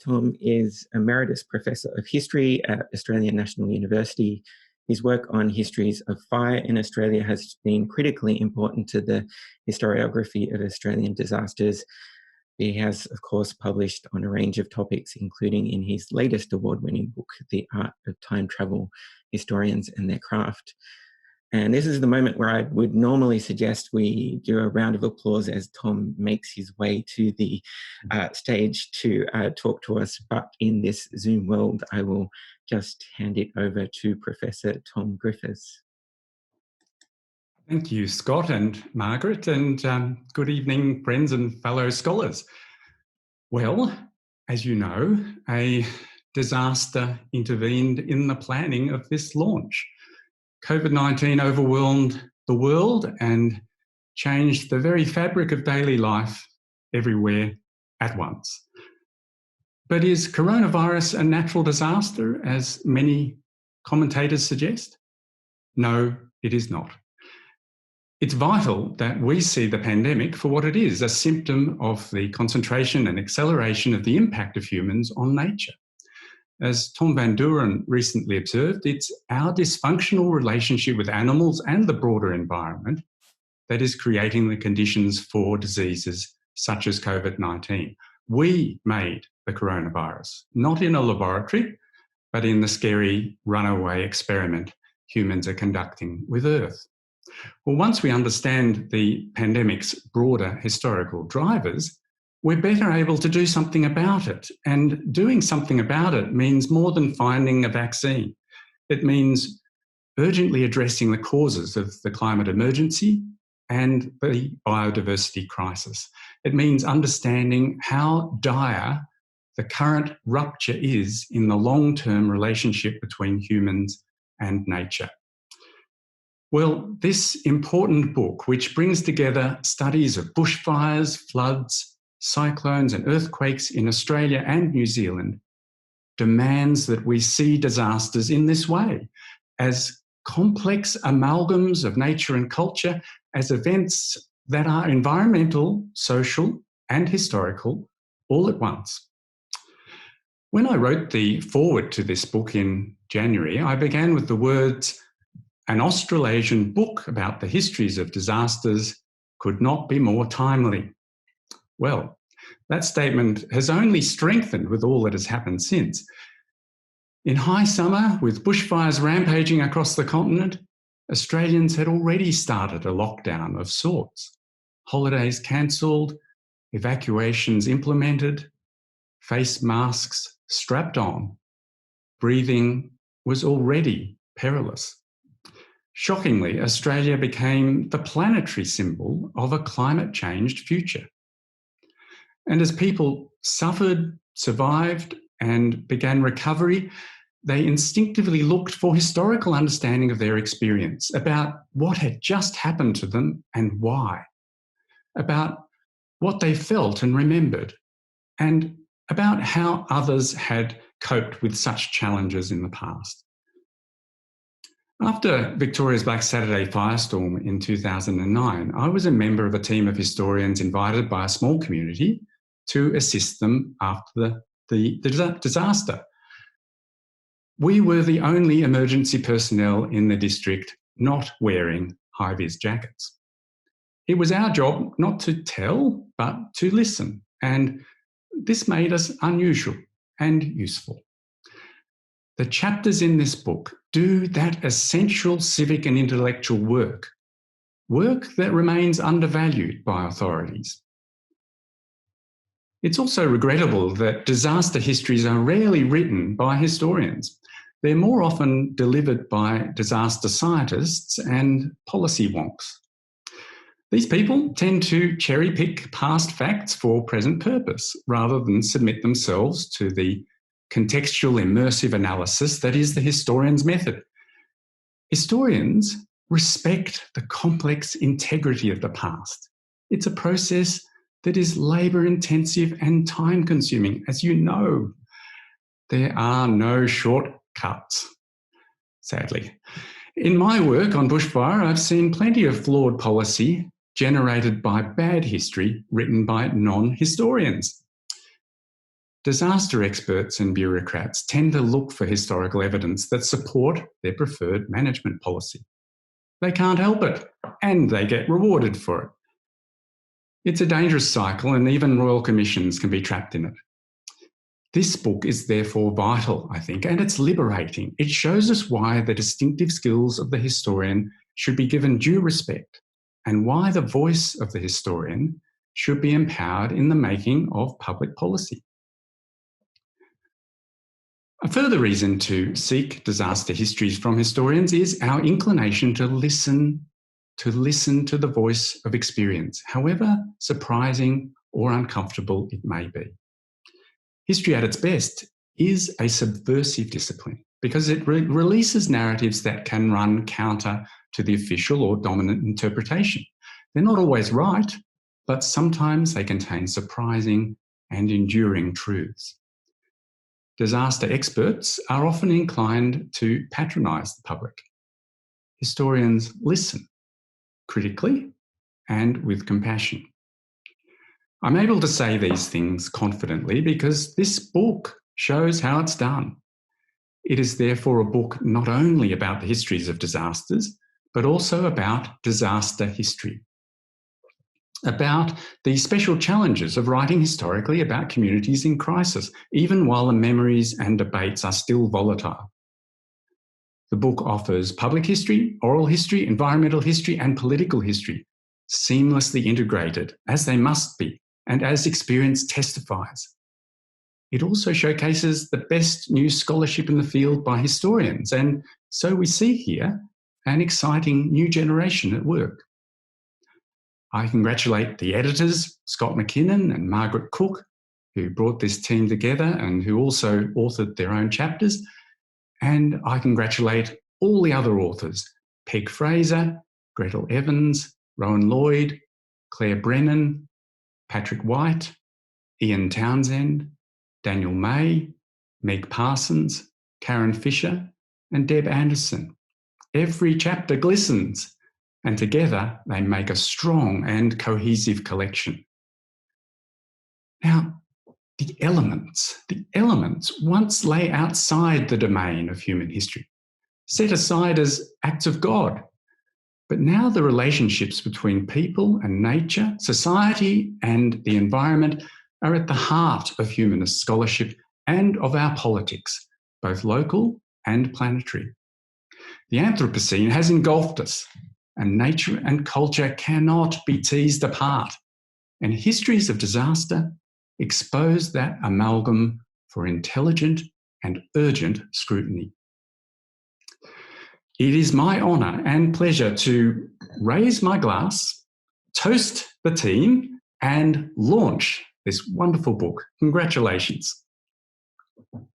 Tom is Emeritus Professor of History at Australian National University. His work on histories of fire in Australia has been critically important to the historiography of Australian disasters. He has, of course, published on a range of topics, including in his latest award-winning book, The Art of Time Travel, Historians and Their Craft. And this is the moment where I would normally suggest we do a round of applause as Tom makes his way to the stage to talk to us. But in this Zoom world, I will just hand it over to Professor Tom Griffiths. Thank you, Scott and Margaret, and good evening, friends and fellow scholars. Well, as you know, a disaster intervened in the planning of this launch. COVID-19 overwhelmed the world and changed the very fabric of daily life everywhere at once. But is coronavirus a natural disaster, as many commentators suggest? No, it is not. It's vital that we see the pandemic for what it is, a symptom of the concentration and acceleration of the impact of humans on nature. As Tom Van Duren recently observed, it's our dysfunctional relationship with animals and the broader environment that is creating the conditions for diseases such as COVID-19. We made the coronavirus, not in a laboratory, but in the scary runaway experiment humans are conducting with Earth. Well, once we understand the pandemic's broader historical drivers, we're better able to do something about it. And doing something about it means more than finding a vaccine. It means urgently addressing the causes of the climate emergency and the biodiversity crisis. It means understanding how dire the current rupture is in the long-term relationship between humans and nature. Well, this important book, which brings together studies of bushfires, floods, cyclones and earthquakes in Australia and New Zealand, demands that we see disasters in this way, as complex amalgams of nature and culture, as events that are environmental, social and historical all at once. When I wrote the foreword to this book in January, I began with the words, "An Australasian book about the histories of disasters could not be more timely." Well, that statement has only strengthened with all that has happened since. In high summer, with bushfires rampaging across the continent, Australians had already started a lockdown of sorts. Holidays cancelled, evacuations implemented, face masks strapped on. Breathing was already perilous. Shockingly, Australia became the planetary symbol of a climate-changed future. And as people suffered, survived, and began recovery, they instinctively looked for historical understanding of their experience, about what had just happened to them and why, about what they felt and remembered, and about how others had coped with such challenges in the past. After Victoria's Black Saturday firestorm in 2009, I was a member of a team of historians invited by a small community to assist them after the disaster. We were the only emergency personnel in the district not wearing high-vis jackets. It was our job not to tell, but to listen, and this made us unusual and useful. The chapters in this book do that essential civic and intellectual work that remains undervalued by authorities. It's also regrettable that disaster histories are rarely written by historians. They're more often delivered by disaster scientists and policy wonks. These people tend to cherry-pick past facts for present purpose, rather than submit themselves to the contextual immersive analysis that is the historian's method. Historians respect the complex integrity of the past. It's a process that is labour-intensive and time-consuming. As you know, there are no shortcuts, sadly. In my work on bushfire, I've seen plenty of flawed policy generated by bad history written by non-historians. disaster experts and bureaucrats tend to look for historical evidence that support their preferred management policy. They can't help it, and they get rewarded for it. It's a dangerous cycle, and even royal commissions can be trapped in it. This book is therefore vital, I think, and it's liberating. It shows us why the distinctive skills of the historian should be given due respect, and why the voice of the historian should be empowered in the making of public policy. A further reason to seek disaster histories from historians is our inclination to listen to the voice of experience, however surprising or uncomfortable it may be. History at its best is a subversive discipline because it releases narratives that can run counter to the official or dominant interpretation. They're not always right, but sometimes they contain surprising and enduring truths. Disaster experts are often inclined to patronise the public. Historians listen critically and with compassion. I'm able to say these things confidently because this book shows how it's done. It is therefore a book not only about the histories of disasters, but also about disaster history, about the special challenges of writing historically about communities in crisis, even while the memories and debates are still volatile. The book offers public history, oral history, environmental history, and political history, seamlessly integrated, as they must be, and as experience testifies. It also showcases the best new scholarship in the field by historians, and so we see here an exciting new generation at work. I congratulate the editors, Scott McKinnon and Margaret Cook, who brought this team together and who also authored their own chapters. And I congratulate all the other authors, Peg Fraser, Gretel Evans, Rowan Lloyd, Claire Brennan, Patrick White, Ian Townsend, Daniel May, Meg Parsons, Karen Fisher, and Deb Anderson. Every chapter glistens, and together they make a strong and cohesive collection. Now, the elements once lay outside the domain of human history, set aside as acts of God. But now the relationships between people and nature, society and the environment are at the heart of humanist scholarship and of our politics, both local and planetary. The Anthropocene has engulfed us, and nature and culture cannot be teased apart. And histories of disaster expose that amalgam for intelligent and urgent scrutiny. It is my honour and pleasure to raise my glass, toast the team, and launch this wonderful book. Congratulations.